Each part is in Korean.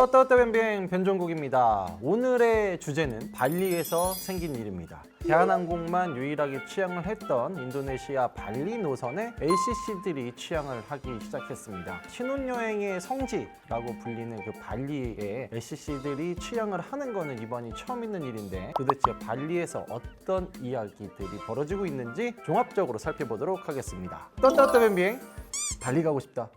떠떠떠 뱀뱀 변종국입니다. 오늘의 주제는 발리에서 생긴 일입니다. 대한항공만 유일하게 취항을 했던 인도네시아 발리 노선에 LCC들이 취항을 하기 시작했습니다. 신혼여행의 성지라고 불리는 그 발리에 LCC들이 취항을 하는 거는 이번이 처음 있는 일인데 도대체 발리에서 어떤 이야기들이 벌어지고 있는지 종합적으로 살펴보도록 하겠습니다. 떠떠떠 뱀뱀 발리 가고 싶다.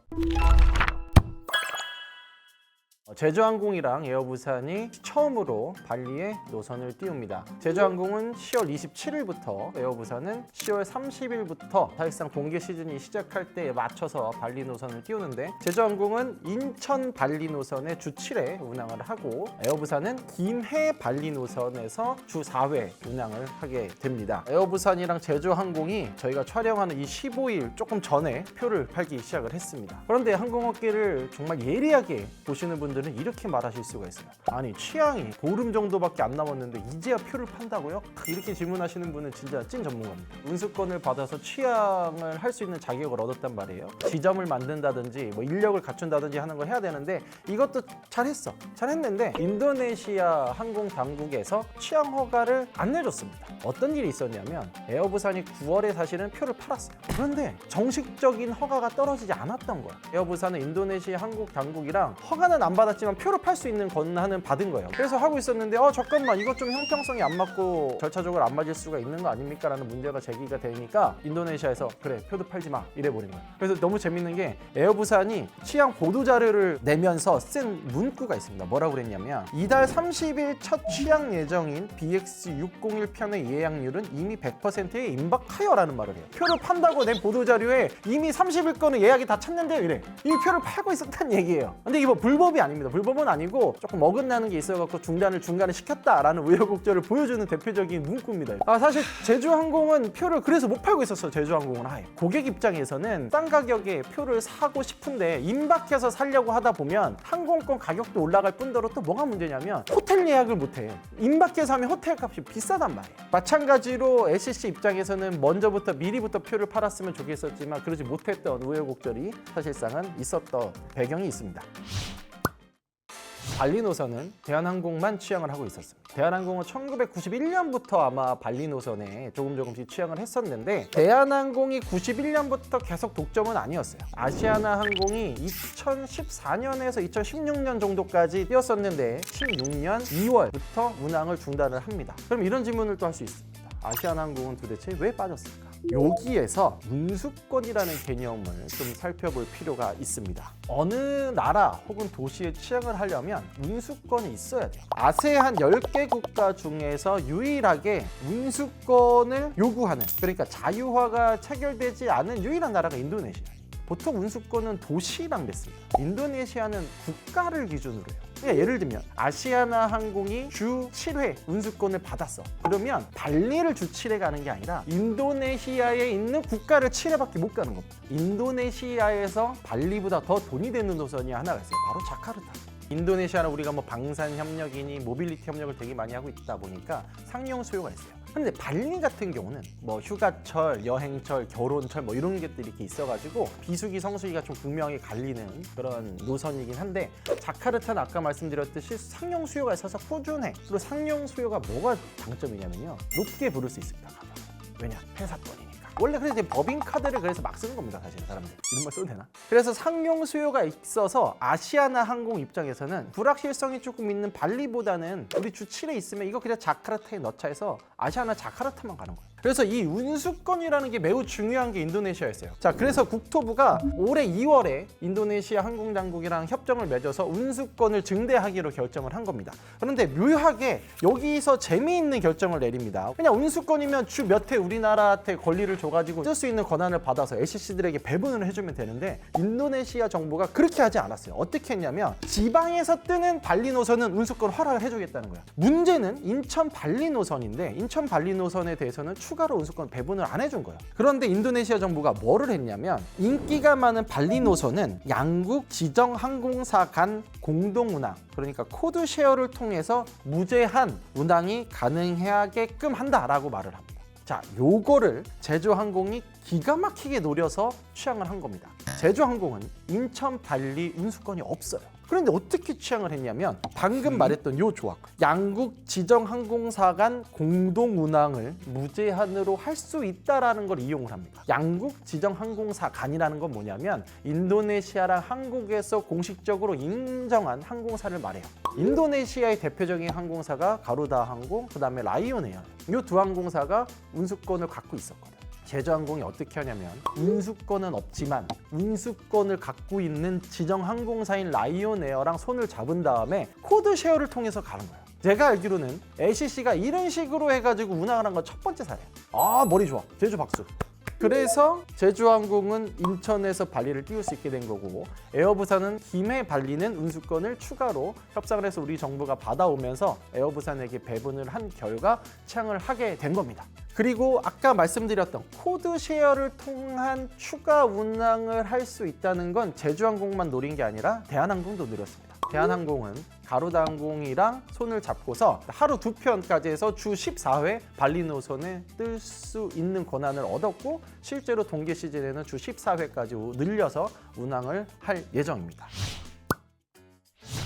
제주항공이랑 에어부산이 처음으로 발리에 노선을 띄웁니다. 제주항공은 10월 27일부터, 에어부산은 10월 30일부터 사실상 동계 시즌이 시작할 때에 맞춰서 발리 노선을 띄우는데, 제주항공은 인천 발리 노선에 주 7회 운항을 하고, 에어부산은 김해 발리 노선에서 주 4회 운항을 하게 됩니다. 에어부산이랑 제주항공이 저희가 촬영하는 이 15일 조금 전에 표를 팔기 시작을 했습니다. 그런데 항공업계를 정말 예리하게 보시는 분들은 이렇게 말하실 수가 있어요. 아니, 취항이 보름 정도밖에 안 남았는데 이제야 표를 판다고요? 이렇게 질문하시는 분은 진짜 찐 전문가입니다. 운수권을 받아서 취항을 할 수 있는 자격을 얻었단 말이에요. 지점을 만든다든지 뭐 인력을 갖춘다든지 하는 걸 해야 되는데 이것도 잘했는데 인도네시아 항공 당국에서 취항 허가를 안 내줬습니다. 어떤 일이 있었냐면, 에어부산이 9월에 사실은 표를 팔았어요. 그런데 정식적인 허가가 떨어지지 않았던 거예요. 에어부산은 인도네시아 항공 당국이랑 허가는 안 받았지만 표를 팔 수 있는 권한은 받은 거예요. 그래서 하고 있었는데 잠깐만, 이것 좀 형평성이 안 맞고 절차적으로 안 맞을 수가 있는 거 아닙니까? 라는 문제가 제기가 되니까 인도네시아에서 그래, 표도 팔지 마, 이래버린 거예요. 그래서 너무 재밌는 게, 에어부산이 취항 보도자료를 내면서 쓴 문구가 있습니다. 뭐라고 그랬냐면, 이달 30일 첫 취항 예정인 BX601 편의 예약률은 이미 100%에 임박하여라는 말을 해요. 표를 판다고 낸 보도자료에 이미 30일 거는 예약이 다 찼는데 이래. 이 표를 팔고 있었다는 얘기예요. 근데 이거 불법이 아닙니다. 불법은 아니고 조금 어긋나는 게 있어갖고 중단을 중간에 시켰다라는 우여곡절을 보여주는 대표적인 문구입니다. 사실 제주항공은 표를 그래서 못 팔고 있었어요. 제주항공은 아예. 고객 입장에서는 싼 가격에 표를 사고 싶은데 임박해서 살려고 하다 보면 항공권 가격도 올라갈 뿐더러 또 뭐가 문제냐면, 호텔 예약을 못해. 임박해서 하면 호텔 값이 비싸단 말이에요. 마찬가지로 LCC 입장에서는 미리부터 표를 팔았으면 좋겠었지만 그러지 못했던 우여곡절이 사실상은 있었던 배경이 있습니다. 발리 노선은 대한항공만 취항을 하고 있었습니다. 대한항공은 1991년부터 아마 발리 노선에 조금씩 취항을 했었는데, 대한항공이 91년부터 계속 독점은 아니었어요. 아시아나 항공이 2014년에서 2016년 정도까지 뛰었었는데 16년 2월부터 운항을 중단을 합니다. 그럼 이런 질문을 또 할 수 있습니다. 아시아나 항공은 도대체 왜 빠졌을까? 여기에서 운수권이라는 개념을 좀 살펴볼 필요가 있습니다. 어느 나라 혹은 도시에 취항을 하려면 운수권이 있어야 돼요. 아세안 10개 국가 중에서 유일하게 운수권을 요구하는, 그러니까 자유화가 체결되지 않은 유일한 나라가 인도네시아예요. 보통 운수권은 도시랑 맺습니다. 인도네시아는 국가를 기준으로 해요. 그러니까 예를 들면 아시아나 항공이 주 7회 운수권을 받았어. 그러면 발리를 주 7회 가는 게 아니라 인도네시아에 있는 국가를 7회밖에 못 가는 겁니다. 인도네시아에서 발리보다 더 돈이 되는 노선이 하나가 있어요. 바로 자카르타. 인도네시아는 우리가 뭐 방산 협력이니 모빌리티 협력을 되게 많이 하고 있다 보니까 상용 수요가 있어요. 근데 발리 같은 경우는 뭐 휴가철, 여행철, 결혼철 뭐 이런 것들이 이렇게 있어가지고 비수기, 성수기가 좀 극명히 갈리는 그런 노선이긴 한데, 자카르타는 아까 말씀드렸듯이 상용 수요가 있어서 꾸준해. 그리고 상용 수요가 뭐가 장점이냐면요, 높게 부를 수 있습니다. 왜냐? 회사권이니까. 원래 그래서 법인카드를 그래서 막 쓰는 겁니다. 사실 사람들 이런 말 써도 되나? 그래서 상용 수요가 있어서 아시아나 항공 입장에서는 불확실성이 조금 있는 발리보다는 우리 주 7회 있으면 이거 그냥 자카르타에 넣자 해서 아시아나 자카르타만 가는 거예요. 그래서 이 운수권이라는 게 매우 중요한 게 인도네시아였어요. 자, 그래서 국토부가 올해 2월에 인도네시아 항공당국이랑 협정을 맺어서 운수권을 증대하기로 결정을 한 겁니다. 그런데 묘하게 여기서 재미있는 결정을 내립니다. 그냥 운수권이면 주 몇 회 우리나라한테 권리를 줘가지고 쓸 수 있는 권한을 받아서 LCC들에게 배분을 해주면 되는데, 인도네시아 정부가 그렇게 하지 않았어요. 어떻게 했냐면, 지방에서 뜨는 발리 노선은 운수권 허락을 해주겠다는 거야. 문제는 인천 발리 노선인데, 인천 발리 노선에 대해서는 추가로 운수권 배분을 안 해준 거예요. 그런데 인도네시아 정부가 뭐를 했냐면, 인기가 많은 발리 노선은 양국 지정 항공사 간 공동 운항, 그러니까 코드 쉐어를 통해서 무제한 운항이 가능하게끔 한다라고 말을 합니다. 자, 요거를 제주항공이 기가 막히게 노려서 취항을 한 겁니다. 제주항공은 인천 발리 운수권이 없어요. 그런데 어떻게 취향을 했냐면 방금 말했던 요 조항, 양국 지정 항공사 간 공동 운항을 무제한으로 할 수 있다라는 걸 이용을 합니다. 양국 지정 항공사 간이라는 건 뭐냐면 인도네시아랑 한국에서 공식적으로 인정한 항공사를 말해요. 인도네시아의 대표적인 항공사가 가루다 항공, 그다음에 라이온에어. 이 두 항공사가 운수권을 갖고 있었거든. 제주항공이 어떻게 하냐면 운수권은 없지만 운수권을 갖고 있는 지정 항공사인 라이온에어랑 손을 잡은 다음에 코드 쉐어를 통해서 가는 거예요. 제가 알기로는 LCC가 이런 식으로 해가지고 운항을 한 건 첫 번째 사례예요. 아, 머리 좋아. 제주 박수. 그래서 제주항공은 인천에서 발리를 띄울 수 있게 된 거고, 에어부산은 김해 발리는 운수권을 추가로 협상을 해서 우리 정부가 받아오면서 에어부산에게 배분을 한 결과 취항을 하게 된 겁니다. 그리고 아까 말씀드렸던 코드 쉐어를 통한 추가 운항을 할 수 있다는 건 제주항공만 노린 게 아니라 대한항공도 노렸습니다. 대한항공은 가루다 항공이랑 손을 잡고서 하루 2편까지 해서 주 14회 발리 노선에 뜰 수 있는 권한을 얻었고, 실제로 동계 시즌에는 주 14회까지 늘려서 운항을 할 예정입니다.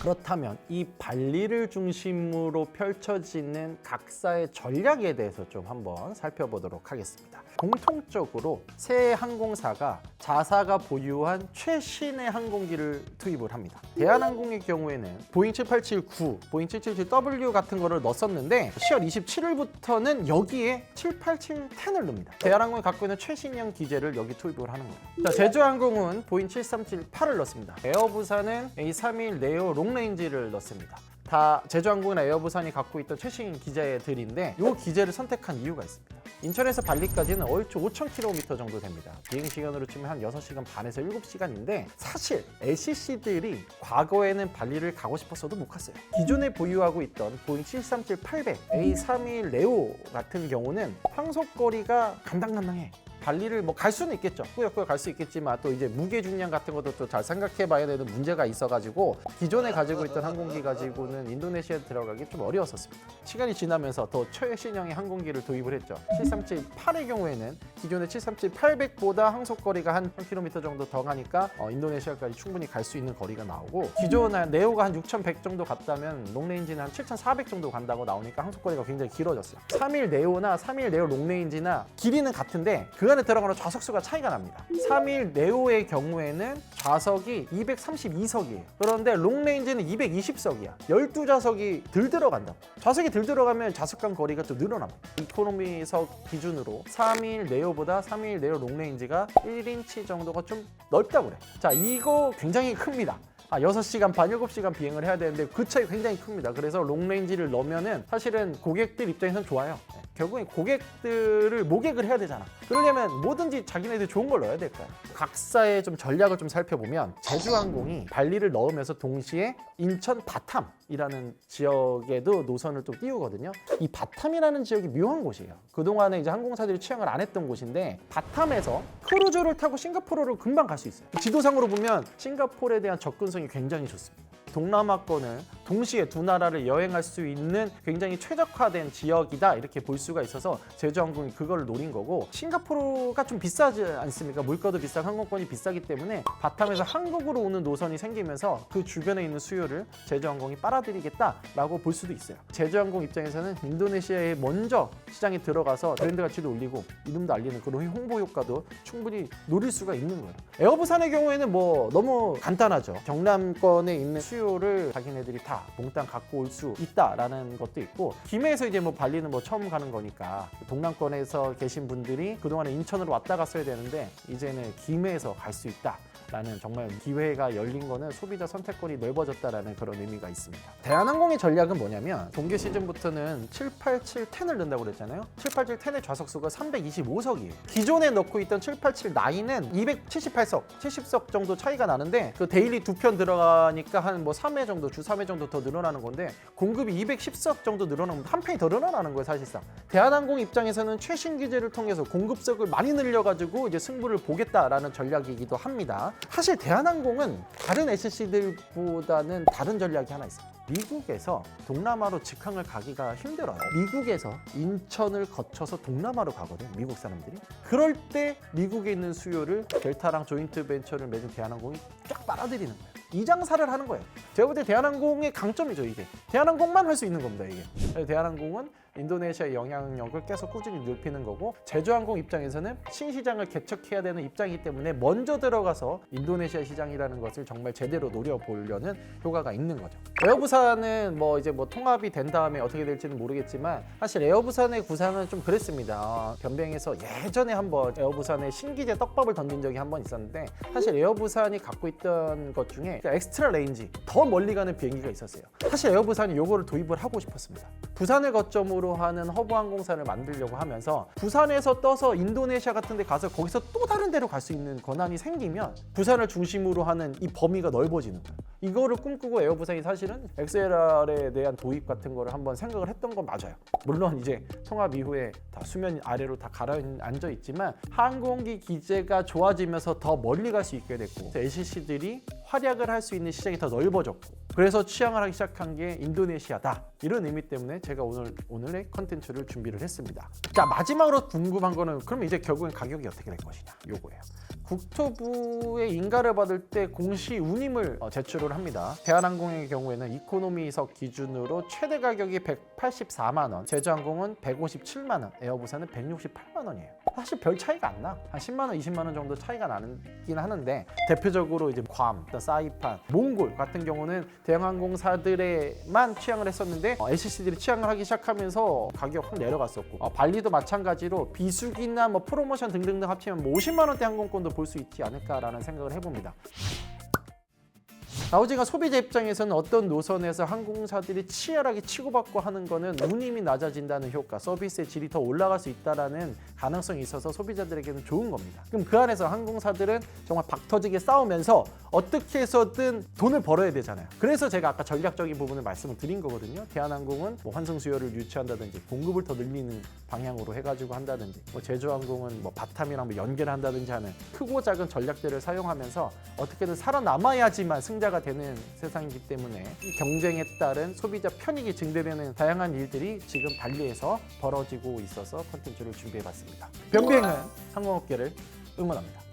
그렇다면 이 발리를 중심으로 펼쳐지는 각사의 전략에 대해서 좀 한번 살펴보도록 하겠습니다. 공통적으로 세 항공사가 자사가 보유한 최신의 항공기를 투입을 합니다. 대한항공의 경우에는 보잉 787-9, 보잉 777W 같은 거를 넣었었는데 10월 27일부터는 여기에 787-10을 넣습니다. 대한항공이 갖고 있는 최신형 기제를 여기 투입을 하는 거예요. 자, 제주항공은 보잉 737-8을 넣습니다. 에어부산은 A321 네오 롱레인지를 넣습니다. 다 제주항공이나 에어부산이 갖고 있던 최신 기제들인데 이 기제를 선택한 이유가 있습니다. 인천에서 발리까지는 얼추 5,000km 정도 됩니다. 비행시간으로 치면 한 6시간 반에서 7시간인데 사실 LCC들이 과거에는 발리를 가고 싶었어도 못 갔어요. 기존에 보유하고 있던 보잉 737-800, A321 네오 같은 경우는 항속거리가 간당간당해. 발리를 뭐 갈 수는 있겠죠. 꾸역꾸역 갈 수 있겠지만 또 이제 무게 중량 같은 것도 또 잘 생각해 봐야 되는 문제가 있어가지고 기존에 가지고 있던 항공기 가지고는 인도네시아에 들어가기 좀 어려웠었습니다. 시간이 지나면서 더 최신형의 항공기를 도입을 했죠. 737-8의 경우에는 기존의 737-800보다 항속거리가 한 1km 정도 더 가니까 인도네시아까지 충분히 갈 수 있는 거리가 나오고, 기존에 네오가 한 6,100 정도 갔다면 롱레인지는 한 7,400 정도 간다고 나오니까 항속거리가 굉장히 길어졌어요. 321 네오나 321 네오 롱레인지나 길이는 같은데 그 안에 들어가는 좌석수가 차이가 납니다. 321 네오의 경우에는 좌석이 232석이에요. 그런데 롱레인지는 220석이야. 12좌석이 덜 들어간다고. 좌석이 덜 들어가면 좌석 간 거리가 좀 늘어납니다. 이코노미석 기준으로 321 네오보다 321 네오 롱레인지가 1인치 정도가 좀 넓다고 그래. 자, 이거 굉장히 큽니다. 6시간 반, 7시간 비행을 해야 되는데 그 차이 굉장히 큽니다. 그래서 롱레인지를 넣으면은 사실은 고객들 입장에서는 좋아요. 결국엔 고객들을 모객을 해야 되잖아. 그러려면 뭐든지 자기네들 좋은 걸 넣어야 될 거야. 각사의 좀 전략을 좀 살펴보면 제주항공이 발리를 넣으면서 동시에 인천 바탐이라는 지역에도 노선을 또 띄우거든요. 이 바탐이라는 지역이 묘한 곳이에요. 그동안에 이제 항공사들이 취향을 안 했던 곳인데 바탐에서 크루즈를 타고 싱가포르를 금방 갈 수 있어요. 지도상으로 보면 싱가포르에 대한 접근성이 굉장히 좋습니다. 동남아권을 동시에 두 나라를 여행할 수 있는 굉장히 최적화된 지역이다, 이렇게 볼 수가 있어서 제주항공이 그걸 노린 거고, 싱가포르가 좀 비싸지 않습니까? 물가도 비싸고 항공권이 비싸기 때문에 바탐에서 한국으로 오는 노선이 생기면서 그 주변에 있는 수요를 제주항공이 빨아들이겠다라고 볼 수도 있어요. 제주항공 입장에서는 인도네시아에 먼저 시장에 들어가서 브랜드 가치도 올리고 이름도 알리는 그런 홍보 효과도 충분히 노릴 수가 있는 거예요. 에어부산의 경우에는 뭐 너무 간단하죠. 경남권에 있는 수요를 자기네들이 다 몽땅 갖고 올 수 있다라는 것도 있고, 김해에서 이제 뭐 발리는 뭐 처음 가는 거니까 동남권에서 계신 분들이 그동안에 인천으로 왔다 갔어야 되는데 이제는 김해에서 갈 수 있다. 라는 정말 기회가 열린 거는 소비자 선택권이 넓어졌다라는 그런 의미가 있습니다. 대한항공의 전략은 뭐냐면 동계 시즌부터는 787-10을 넣는다고 그랬잖아요. 787-10의 좌석수가 325석이에요. 기존에 넣고 있던 787-9은 278석, 70석 정도 차이가 나는데 그 데일리 2편 들어가니까 한 뭐 3회 정도, 주 3회 정도 더 늘어나는 건데 공급이 210석 정도 늘어나면 한 편이 더 늘어나는 거예요, 사실상. 대한항공 입장에서는 최신 기제를 통해서 공급석을 많이 늘려가지고 이제 승부를 보겠다라는 전략이기도 합니다. 사실 대한항공은 다른 LCC들보다는 다른 전략이 하나 있어요. 미국에서 동남아로 직항을 가기가 힘들어요. 미국에서 인천을 거쳐서 동남아로 가거든, 미국 사람들이. 그럴 때 미국에 있는 수요를 델타랑 조인트 벤처를 맺은 대한항공이 쫙 빨아들이는 거예요. 이 장사를 하는 거예요. 제가 볼 때 대한항공의 강점이죠. 이게 대한항공만 할 수 있는 겁니다. 이게 대한항공은 인도네시아의 영향력을 계속 꾸준히 넓히는 거고, 제주항공 입장에서는 신시장을 개척해야 되는 입장이기 때문에 먼저 들어가서 인도네시아 시장이라는 것을 정말 제대로 노려보려는 효과가 있는 거죠. 에어부산은 이제 통합이 된 다음에 어떻게 될지는 모르겠지만, 사실 에어부산의 구상은 좀 그랬습니다. 변뱅에서 예전에 한번 에어부산의 신기제 떡밥을 던진 적이 한 번 있었는데, 사실 에어부산이 갖고 있던 것 중에 엑스트라 레인지, 더 멀리 가는 비행기가 있었어요. 사실 에어부산이 요거를 도입을 하고 싶었습니다. 부산을 거점으로 하는 허브 항공사를 만들려고 하면서, 부산에서 떠서 인도네시아 같은 데 가서 거기서 또 다른 데로 갈 수 있는 권한이 생기면 부산을 중심으로 하는 이 범위가 넓어지는 거예요. 이거를 꿈꾸고 에어부산이 사실은 XLR에 대한 도입 같은 거를 한번 생각을 했던 건 맞아요. 물론 이제 통합 이후에 다 수면 아래로 다 가라앉아 있지만, 항공기 기제가 좋아지면서 더 멀리 갈 수 있게 됐고, LCC들이 활약을 할 수 있는 시장이 더 넓어졌고, 그래서 취향을 하기 시작한 게 인도네시아다, 이런 의미 때문에 제가 오늘의 컨텐츠를 준비를 했습니다. 자, 마지막으로 궁금한 거는 그럼 이제 결국엔 가격이 어떻게 될 것이냐, 요거예요. 국토부의 인가를 받을 때 공시 운임을 제출을 합니다. 대한항공의 경우에는 이코노미석 기준으로 최대 가격이 184만 원, 제주항공은 157만 원, 에어부산은 168만 원이에요. 사실 별 차이가 안 나. 한 10만 원, 20만 원 정도 차이가 나긴 하는데, 대표적으로 이제 괌, 사이판, 몽골 같은 경우는 대형항공사들에만 취향을 했었는데, LCC들이 취향을 하기 시작하면서 가격 확 내려갔었고, 발리도 마찬가지로 비수기나 프로모션 등등등 합치면 50만 원대 항공권도 볼 수 있지 않을까라는 생각을 해봅니다. 나오지가 소비자 입장에서는 어떤 노선에서 항공사들이 치열하게 치고받고 하는 거는 운임이 낮아진다는 효과, 서비스의 질이 더 올라갈 수 있다는 가능성이 있어서 소비자들에게는 좋은 겁니다. 그럼 그 안에서 항공사들은 정말 박터지게 싸우면서 어떻게 해서든 돈을 벌어야 되잖아요. 그래서 제가 아까 전략적인 부분을 말씀을 드린 거거든요. 대한항공은 환승 수요를 유치한다든지 공급을 더 늘리는 방향으로 해가지고 한다든지, 제주항공은 바탐이랑 연계를 한다든지 하는 크고 작은 전략들을 사용하면서 어떻게든 살아남아야지만 승자가 되는 세상이기 때문에, 이 경쟁에 따른 소비자 편익이 증대되는 다양한 일들이 지금 발리에서 벌어지고 있어서 콘텐츠를 준비해봤습니다. 변비행은 항공업계를 응원합니다.